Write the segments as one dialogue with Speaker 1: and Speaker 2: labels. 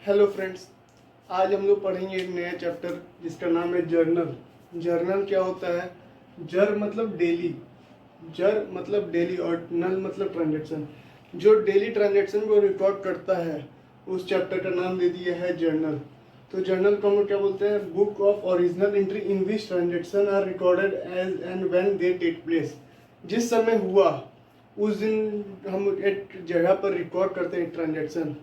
Speaker 1: Hello friends, आज हम लोग पढ़ेंगे एक नया चैप्टर जिसका नाम है जर्नल। जर्नल क्या होता है? जर मतलब डेली, जर मतलब डेली और नल मतलब ट्रांजैक्शन। जो डेली ट्रांजैक्शन को रिकॉर्ड करता है उस चैप्टर का नाम दे दिया है जर्नल। तो जर्नल को हम लोग क्या बोलते हैं? Book of original entry in which transaction are recorded as and when they take place. जिस समय हुआ उस दिन हम एक जगह पर रिकॉर्ड करते हैं ट्रांजैक्शन।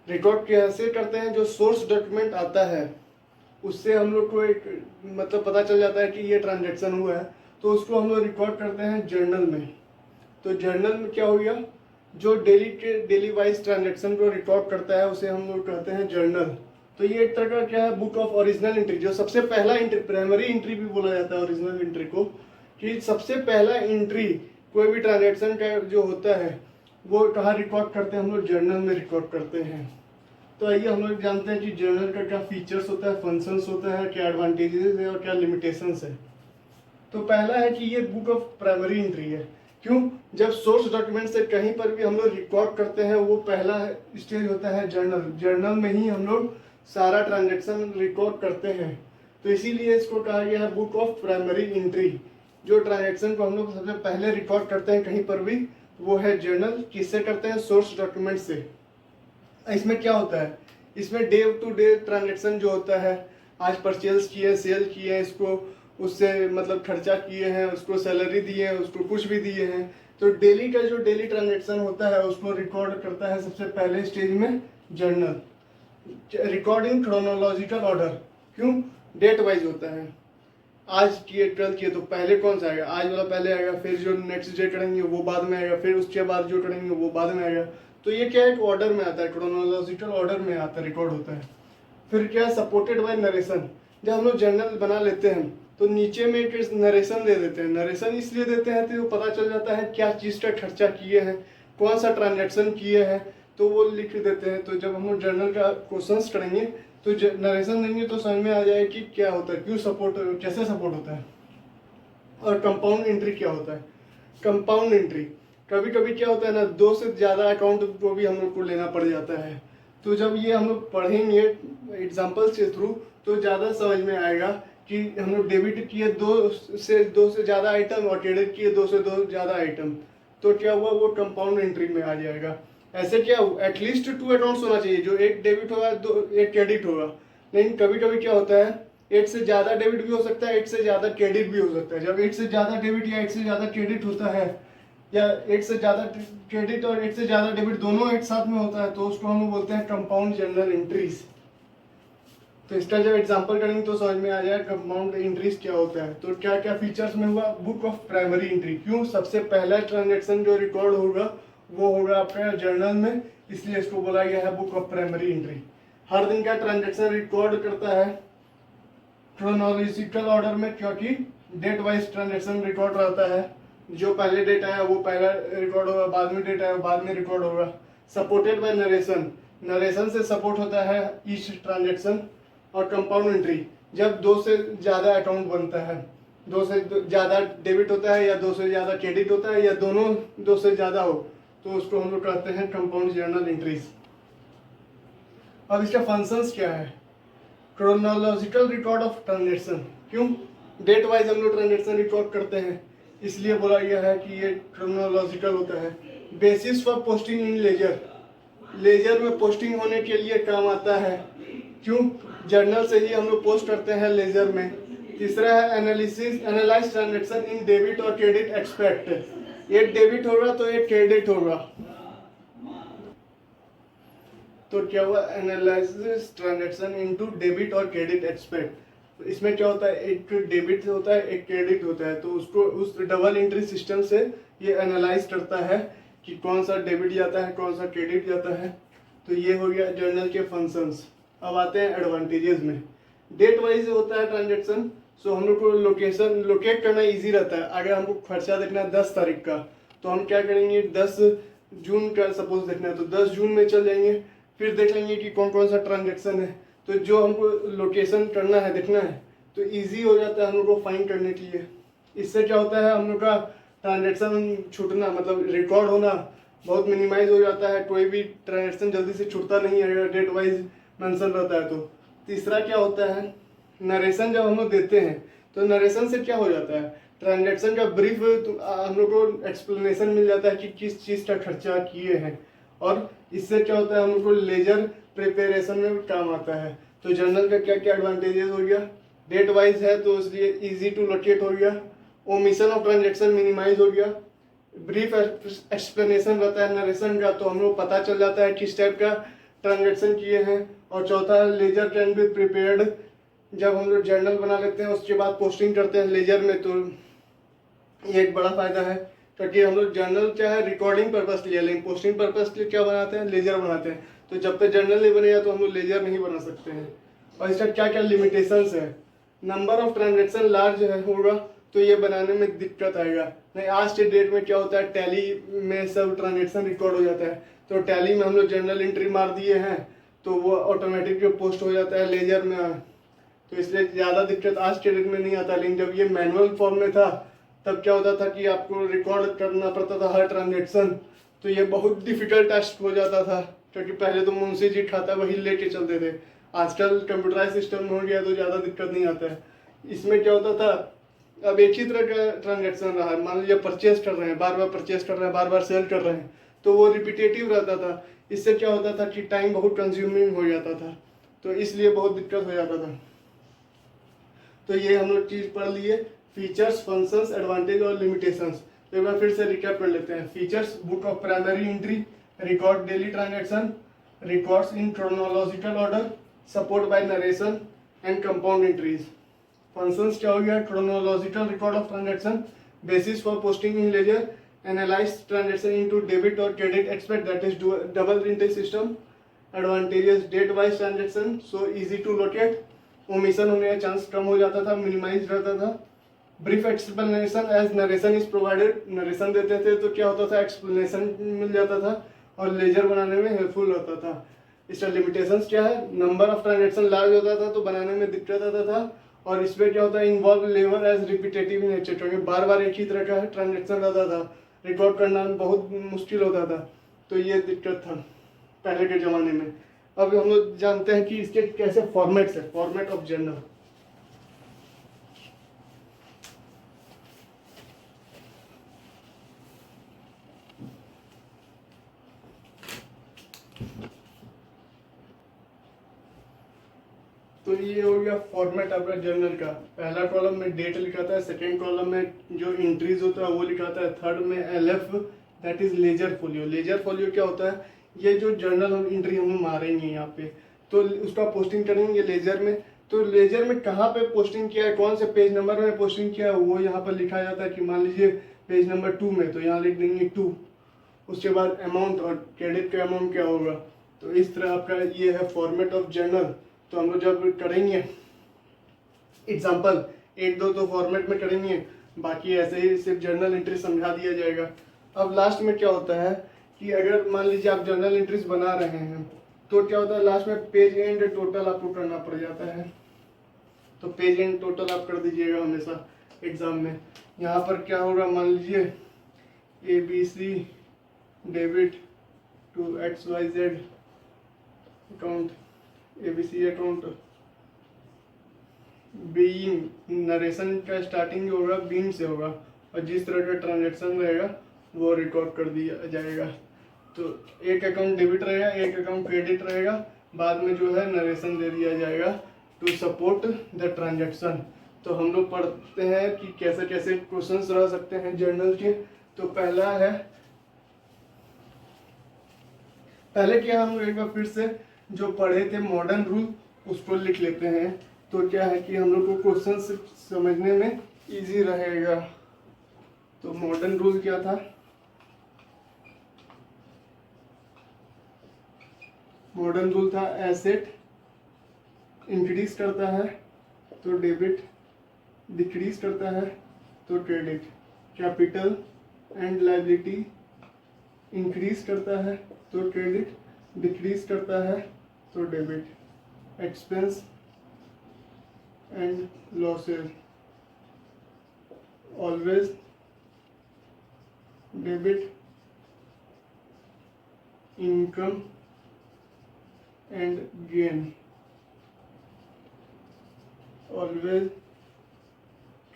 Speaker 1: रिकॉर्ड कैसे करते हैं? जो सोर्स डॉक्यूमेंट आता है उससे हम लोग को एक मतलब पता चल जाता है कि ये ट्रांजैक्शन हुआ है, तो उसको हम लोग रिकॉर्ड करते हैं जर्नल में। तो जर्नल में क्या हो गया? जो डेली वाइज ट्रांजैक्शन को रिकॉर्ड करता है उसे हम लोग कहते हैं जर्नल। तो ये एक तरह का क्या है? Book of original entry. जो सबसे पहला एंट्री, प्राइमरी एंट्री भी बोला जाता है ओरिजिनल एंट्री को, कि सबसे पहला एंट्री कोई भी ट्रांजैक्शन का जो होता है वो कहाँ रिकॉर्ड करते हैं? हम लोग जर्नल में रिकॉर्ड करते हैं। तो आइए हम लोग जानते हैं कि जर्नल का क्या फीचर्स होता है, फंक्शंस होता है, क्या एडवांटेजेस है और क्या लिमिटेशंस है। तो पहला है कि ये बुक ऑफ प्राइमरी एंट्री है। क्यों? जब सोर्स डॉक्यूमेंट से कहीं पर भी हम लोग रिकॉर्ड करते हैं वो पहला स्टेज होता है जर्नल। जर्नल में ही हम लोग सारा ट्रांजेक्शन रिकॉर्ड करते हैं, तो इसीलिए इसको कहा गया है बुक ऑफ प्राइमरी एंट्री। जो ट्रांजेक्शन को हम लोग सबसे पहले रिकॉर्ड करते हैं कहीं पर भी वो है जर्नल। किससे करते हैं? सोर्स डॉक्यूमेंट से। इसमें क्या होता है? इसमें डे टू डे ट्रांजेक्शन जो होता है, आज परचेज किए, सेल किए, इसको उससे मतलब खर्चा किए हैं, उसको सैलरी दिए हैं, उसको कुछ भी दिए हैं, तो डेली का जो डेली ट्रांजेक्शन होता है उसको रिकॉर्ड करता है सबसे पहले स्टेज में जर्नल। Recording chronological order. क्यों? डेट वाइज होता है। आज किए, कल किए, तो पहले कौन सा आएगा? आज वाला पहले आएगा, फिर जो नेक्स्ट डे करेंगे वो बाद में आएगा, फिर उसके बाद जो करेंगे वो बाद में आएगा। तो ये क्या है? एक ऑर्डर में आता है, क्रोनोलॉजिकल ऑर्डर में आता है, रिकॉर्ड होता है। फिर क्या है? Supported by narration. जब हम लोग जर्नल बना लेते हैं तो नीचे में एक नरेशन दे देते हैं। नरेशन इसलिए देते हैं तो पता चल जाता है क्या चीज़ का खर्चा किए हैं, कौन सा ट्रांजेक्शन किए हैं, तो वो लिख देते हैं। तो जब हम लोग जर्नल का क्वेश्चंस करेंगे तो नरेशन देंगे तो समझ में आ जाए कि क्या होता है, क्यों सपोर्ट, कैसे सपोर्ट होता है। और कंपाउंड एंट्री क्या होता है? कंपाउंड एंट्री कभी कभी क्या होता है ना, दो से ज़्यादा अकाउंट को भी हम लोग को लेना पड़ जाता है। तो जब ये हम लोग पढ़ेंगे एग्जाम्पल्स के थ्रू तो ज़्यादा समझ में आएगा कि हम लोग डेबिट किए दो से ज़्यादा आइटम और क्रेडिट किए दो से दो ज़्यादा आइटम, तो क्या हुआ? वो कंपाउंड एंट्री में आ जाएगा। ऐसे क्या एटलीस्ट टू अकाउंट्स होना चाहिए, जो एक डेबिट होगा एक क्रेडिट होगा। लेकिन कभी कभी क्या होता है, एक से ज़्यादा डेबिट भी हो सकता है, एक से ज़्यादा क्रेडिट भी हो सकता है। जब एक से ज़्यादा डेबिट या एक से ज़्यादा क्रेडिट होता है, या एक से ज़्यादा क्रेडिट और एक से ज़्यादा डेबिट दोनों एक साथ में होता है, तो उसको हम बोलते हैं कंपाउंड जर्नल एंट्रीज। तो इसका जब एग्जांपल करेंगे तो समझ में आ जाएगा कंपाउंड एंट्रीज क्या होता है। तो क्या क्या फीचर्स में हुआ? Book of primary entry. क्यों? सबसे पहला ट्रांजेक्शन जो रिकॉर्ड होगा वो होगा आपका जर्नल में, इसलिए इसको बोला गया है बुक ऑफ प्राइमरी एंट्री। हर दिन का ट्रांजेक्शन रिकॉर्ड करता है क्रोनोलॉजिकल ऑर्डर में, क्योंकि डेट वाइज ट्रांजेक्शन रिकॉर्ड रहता है। जो पहले डेट आया वो पहला रिकॉर्ड होगा, बाद में डेट आया वो बाद में रिकॉर्ड होगा। Supported by narration. नरेशन से सपोर्ट होता है ईच ट्रांजेक्शन। और कंपाउंड एंट्री, जब दो से ज़्यादा अकाउंट बनता है, दो से ज़्यादा डेबिट होता है या दो से ज़्यादा क्रेडिट होता है या दोनों दो से ज़्यादा हो, तो उसको हम लोग कहते हैं कंपाउंड जर्नल एंट्रीज। अब इसका फंक्शंस क्या है? Chronological record of transaction. क्यों? डेट वाइज हम लोग ट्रांजेक्शन रिकॉर्ड करते हैं, इसलिए बोला गया है कि ये क्रोनोलॉजिकल होता है। Basis for posting in ledger. Ledger में पोस्टिंग होने के लिए काम आता है। क्यों? जर्नल से ही हम लोग पोस्ट करते हैं लेजर में। तीसरा है analysis, analyse transaction in debit और क्रेडिट एक्सपेक्ट। एक डेबिट होगा तो एक क्रेडिट होगा, तो क्या हुआ? एनालिसिस ट्रांजेक्शन इनटू डेबिट और क्रेडिट एक्सपेक्ट। तो इसमें क्या होता है? एक डेबिट होता है एक क्रेडिट होता है, तो उसको उस डबल एंट्री सिस्टम से ये एनालाइज करता है कि कौन सा डेबिट जाता है कौन सा क्रेडिट जाता है। तो ये हो गया जर्नल के फंक्शंस। अब आते हैं एडवांटेजेस में। डेट वाइज होता है ट्रांजेक्शन, सो हम लोग को लोकेशन लोकेट करना इजी रहता है। अगर हमको खर्चा देखना है 10 तारीख का, तो हम क्या करेंगे? 10 जून का सपोज देखना है तो 10 जून में चल जाएंगे, फिर देख लेंगे कि कौन कौन सा ट्रांजेक्शन है। तो जो हमको लोकेशन करना है, देखना है, तो इजी हो जाता है हम लोग को फाइंड करने के लिए। इससे क्या होता है? हम लोग का ट्रांजेक्शन छूटना मतलब रिकॉर्ड होना बहुत मिनिमाइज हो जाता है। कोई भी ट्रांजेक्शन जल्दी से छूटता नहीं है अगर डेट वाइज मेंशन रहता है। तो तीसरा क्या होता है, नरेशन जब हम लोग देते हैं तो नरेशन से क्या हो जाता है, ट्रांजैक्शन का ब्रीफ हम लोग को एक्सप्लेनेशन मिल जाता है कि किस चीज़ का खर्चा किए हैं, और इससे क्या होता है हम लोग को लेजर प्रिपरेशन में काम आता है। तो जर्नल का क्या क्या एडवांटेजेस हो गया, डेट वाइज है तो इसलिए इजी टू लोकेट हो गया, ओमिशन ऑफ ट्रांजैक्शन मिनिमाइज हो गया, ब्रीफ एक्सप्लेनेशन रहता है नरेशन का, तो हम लोग पता चल जाता है किस टाइप का ट्रांजैक्शन किए हैं। और चौथा, लेजर कैन बी प्रिपेयर्ड, जब हम लोग जर्नल बना लेते हैं उसके बाद पोस्टिंग करते हैं लेजर में, तो ये एक बड़ा फायदा है। क्योंकि हम लोग जर्नल क्या है रिकॉर्डिंग पर्पस के लिए, लेकिन पोस्टिंग पर्पस के लिए क्या बनाते हैं, लेजर बनाते हैं। तो जब तक जर्नल नहीं बनेगा तो हम लोग लेजर नहीं बना सकते हैं। और इसका क्या क्या लिमिटेशंस है, नंबर ऑफ ट्रांजेक्शन लार्ज होगा तो ये बनाने में दिक्कत आएगा। नहीं, आज के डेट में क्या होता है, टैली में सब ट्रांजेक्शन रिकॉर्ड हो जाता है, तो टैली में हम लोग जर्नल एंट्री मार दिए हैं तो वो ऑटोमेटिक पोस्ट हो जाता है लेजर में, तो इसलिए ज़्यादा दिक्कत आज के डेट में नहीं आता। लेकिन जब ये मैनुअल फॉर्म में था तब क्या होता था कि आपको रिकॉर्ड करना पड़ता था हर ट्रांजेक्शन, तो ये बहुत डिफिकल्ट टास्क हो जाता था, क्योंकि पहले तो मुंशी जी खाता वही लेके चलते थे। आजकल कंप्यूटराइज सिस्टम हो गया तो ज़्यादा दिक्कत नहीं आता है। इसमें क्या होता था, अब एक ही तरह का ट्रांजेक्शन रहा है, मान लीजिए परचेज कर रहे हैं, बार बार परचेज कर रहे हैं, बार बार सेल कर रहे हैं, तो वो रिपीटेटिव रहता था। इससे क्या होता था कि टाइम बहुत कंज्यूमिंग हो जाता था, तो इसलिए बहुत दिक्कत हो जाता था। तो ये हम लोग चीज़ पढ़ लिए, फीचर्स, फंक्शंस, एडवांटेज और लिमिटेशंस। तो एक बार फिर से रिकैप कर लेते हैं। Features, book of primary entry, record daily transaction, records in chronological order, support by narration and compound entries. Functions क्या हो गया, chronological record of transaction, basis for posting in ledger, analyse transaction into debit और credit aspect, that is double entry system. Advantages, date wise transaction so easy to locate, omission होने का chance कम हो जाता था, minimize रहता था। Brief explanation as narration is provided, narration देते थे तो क्या होता था, एक्सप्लेनेशन मिल जाता था और लेजर बनाने में हेल्पफुल होता था। इसका लिमिटेशंस क्या है, नंबर ऑफ ट्रांजेक्शन लार्ज होता था तो बनाने में दिक्कत आता था, और इसमें क्या होता है, involve labour as repetitive in nature, क्योंकि बार बार एक ही तरह का ट्रांजेक्शन रहता था, रिकॉर्ड करना बहुत मुश्किल होता था, तो ये दिक्कत था पहले के ज़माने में। अब हम लोग जानते हैं कि इसके कैसे फॉर्मेट्स है, फॉर्मेट ऑफ जर्नल। तो ये हो गया फॉर्मेट आपका जर्नल का। पहला कॉलम में डेट लिखा था, सेकेंड कॉलम में जो एंट्रीज होता है वो लिखा था, थर्ड में LF that is ledger folio. Ledger folio क्या होता है, ये जो जर्नल हम एंट्री हम मारेंगे यहाँ पे, तो उसका पोस्टिंग करेंगे लेजर में। तो लेजर में कहाँ पे पोस्टिंग किया है, कौन से पेज नंबर में पोस्टिंग किया है, वो यहाँ पर लिखा जाता है कि मान लीजिए पेज नंबर 2 में, तो यहाँ लिख देंगे 2, उसके बाद अमाउंट और क्रेडिट का अमाउंट क्या होगा। तो इस तरह आपका ये है फॉर्मेट ऑफ जर्नल। तो हम लोग जब करेंगे एग्जाम्पल 1-2 तो फॉर्मेट में करेंगे, बाकी ऐसे ही सिर्फ जर्नल एंट्री समझा दिया जाएगा। अब लास्ट में क्या होता है कि अगर मान लीजिए आप जर्नल एंट्रीज बना रहे हैं तो क्या होता है, लास्ट में पेज एंड टोटल आपको करना पड़ जाता है। तो पेज एंड टोटल आप कर दीजिएगा हमेशा एग्जाम में। यहाँ पर क्या होगा, मान लीजिए ABC debit to XYZ account, ABC account being, narration का स्टार्टिंग जो होगा बीइंग से होगा, और जिस तरह का ट्रांजैक्शन रहेगा वो रिकॉर्ड कर दिया जाएगा। तो एक अकाउंट डेबिट रहेगा, एक अकाउंट क्रेडिट रहेगा, बाद में जो है नरेशन दे दिया जाएगा टू सपोर्ट द ट्रांजैक्शन। तो हम लोग पढ़ते हैं कि कैसे कैसे क्वेश्चंस रह सकते हैं जर्नल के। तो पहला है, पहले क्या हम एक बार फिर से जो पढ़े थे मॉडर्न रूल उसको लिख लेते हैं, तो क्या है कि हम लोग को क्वेश्चन समझने में इजी रहेगा। तो मॉडर्न रूल क्या था, मॉडर्न रूल था एसेट इंक्रीज करता है तो डेबिट, डिक्रीज करता है तो credit, capital and liability increase करता है तो क्रेडिट, डिक्रीज करता है तो debit, expense and losses always debit, income and gain always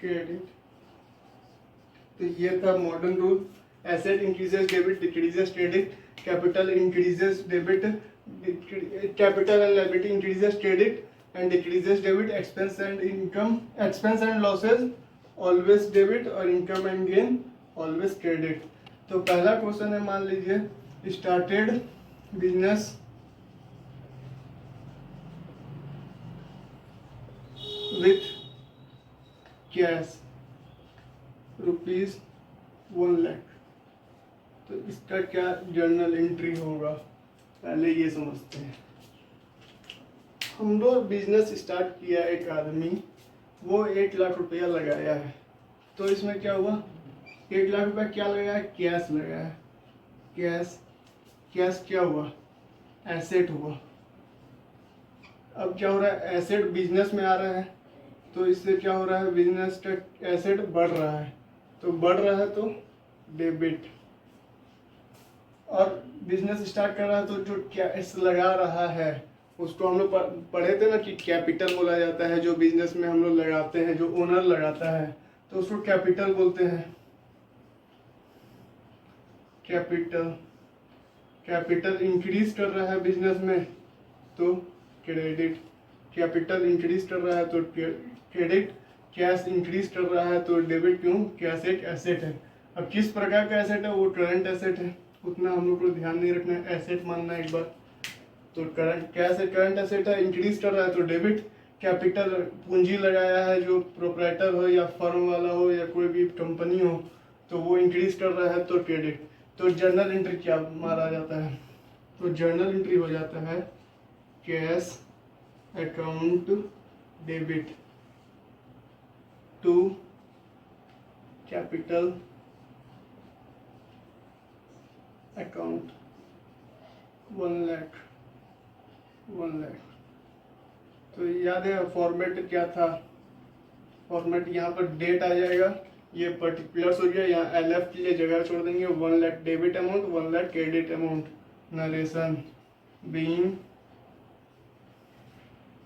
Speaker 1: credit. तो ये था modern rule. Asset increases debit decreases credit, capital increases debit, capital and liability increases credit and decreases debit, expense and income, expense and losses always debit और income and gain always credit. तो पहला question है, मान लीजिए started business with cash ₹1,00,000। तो इसका क्या journal entry होगा, पहले ये समझते हैं। हम लोग बिजनेस स्टार्ट किया, एक आदमी वो 1,00,000 रुपया लगाया है। तो इसमें क्या हुआ, 1,00,000 रुपया क्या लगाया, कैश लगाया। कैश, कैश क्या हुआ, एसेट हुआ। अब क्या हो रहा है, एसेट बिजनेस में आ रहा है, तो इससे क्या हो रहा है, बिजनेस का एसेट बढ़ रहा है। तो बढ़ रहा है तो डेबिट, और बिजनेस स्टार्ट कर रहा है तो जो कैश लगा रहा है उसको हम लोग पढ़े थे ना कि कैपिटल बोला जाता है। जो बिजनेस में हम लोग लगाते हैं, जो ओनर लगाता है, तो उसको कैपिटल बोलते हैं। कैपिटल, कैपिटल इंक्रीज कर रहा है बिजनेस में तो क्रेडिट, कैपिटल इंक्रीज कर रहा है तो क्रेडिट, कैश इंक्रीज कर रहा है तो डेबिट। क्यों, कैश एक एसेट है। अब किस प्रकार का एसेट है, वो करंट एसेट है, उतना हम लोग को ध्यान नहीं रखना है, एसेट मानना है एक बार। तो करंट, कैश एक करंट एसेट है, इंक्रीज कर रहा है तो डेबिट। कैपिटल पूंजी लगाया है, जो प्रोप्राइटर हो या फर्म वाला हो या कोई भी कंपनी हो, तो वो इंक्रीज कर रहा है तो क्रेडिट। तो जर्नल एंट्री क्या मारा जाता है, तो जर्नल एंट्री हो जाता है cash account debit to capital account 1,00,000। तो याद है फॉर्मेट क्या था, फॉर्मेट यहाँ पर डेट आ जाएगा, ये पर्टिकुलर्स हो गया, यहाँ LF के लिए जगह छोड़ देंगे। 1,00,000 debit amount, 1,00,000 credit amount. Narration being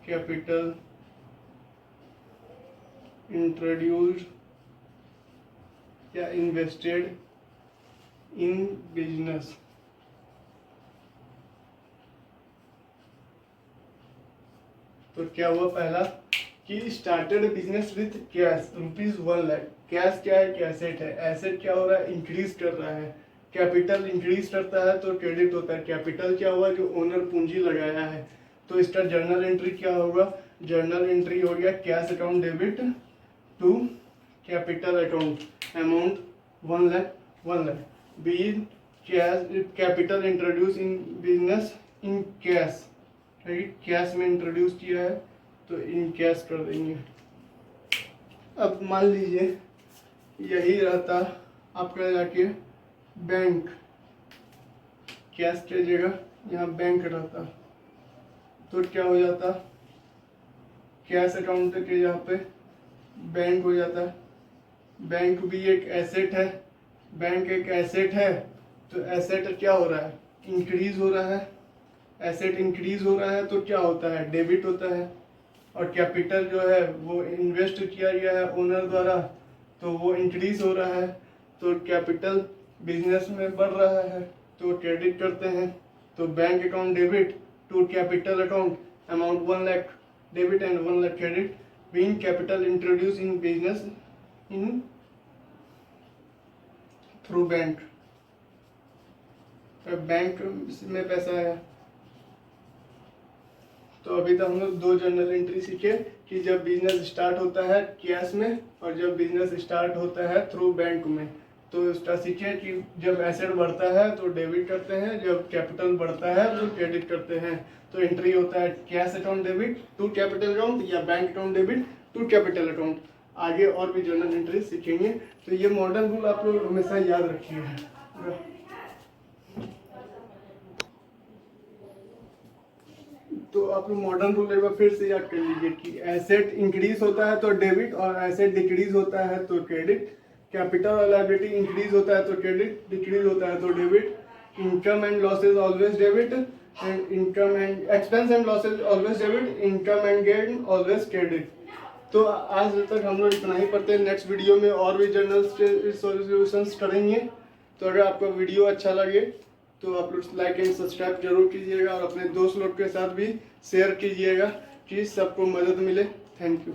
Speaker 1: capital introduced या इन्वेस्टेड इन बिजनेस। तो क्या हुआ, पहला कि started business with cash ₹1,00,000। Cash क्या है, एसेट है। एसेट क्या हो रहा है, इंक्रीज कर रहा है। कैपिटल इंक्रीज करता है तो क्रेडिट होता है। कैपिटल क्या हुआ, जो ओनर पूंजी लगाया है। तो इसका जर्नल एंट्री क्या होगा, जर्नल एंट्री हो गया cash account debit to capital account amount 1,00,000। Being cash, capital introduce in business in cash, cash में इंट्रोड्यूस किया है तो इन कैश कर देंगे। अब मान लीजिए यही रहता आपका जाके बैंक, कैश की जगह यहाँ बैंक रहता, तो क्या हो जाता, कैश अकाउंट के यहाँ पे बैंक हो जाता। बैंक भी एक एसेट है, बैंक एक एसेट है, तो एसेट क्या हो रहा है, इंक्रीज हो रहा है। एसेट इंक्रीज हो रहा है तो क्या होता है, डेबिट होता है। और कैपिटल जो है वो इन्वेस्ट किया गया है ओनर द्वारा, तो वो इंक्रीज हो रहा है। तो कैपिटल बिजनेस में बढ़ रहा है तो क्रेडिट करते हैं। तो bank account debit to capital account amount 1,00,000 debit and 1,00,000 credit. Being capital introduce in business in through bank. Bank में पैसा है। तो अभी तक हम लोग 2 जर्नल एंट्री सीखे कि जब बिजनेस स्टार्ट होता है कैश में और जब बिजनेस स्टार्ट होता है थ्रू बैंक में। तो उसका सीखे कि जब एसेट बढ़ता है तो डेबिट करते हैं, जब कैपिटल बढ़ता है तो क्रेडिट करते हैं। तो एंट्री होता है cash account debit to capital account या bank account debit to capital account. आगे और भी जर्नल एंट्री सीखेंगे। तो ये मॉडर्न रूल आप लोग हमेशा याद रखिएगा। तो आप लोग मॉडर्न रूल एक बार फिर से याद कर लीजिए कि एसेट इंक्रीज होता है तो डेबिट और एसेट डिक्रीज होता है तो क्रेडिट। कैपिटल और लायबिलिटी इंक्रीज होता है तो क्रेडिट, डिक्रीज होता है तो debit. Income and losses always debit, and income and expense and losses always debit, income and gain always credit. तो आज तक हम लोग इतना ही पढ़ते हैं। नेक्स्ट वीडियो में और भी जर्नल्स के सॉल्यूशंस करेंगे। तो अगर आपको वीडियो अच्छा लगे तो आप लोग लाइक एंड सब्सक्राइब जरूर कीजिएगा और अपने दोस्त लोग के साथ भी शेयर कीजिएगा कि सबको मदद मिले। Thank you.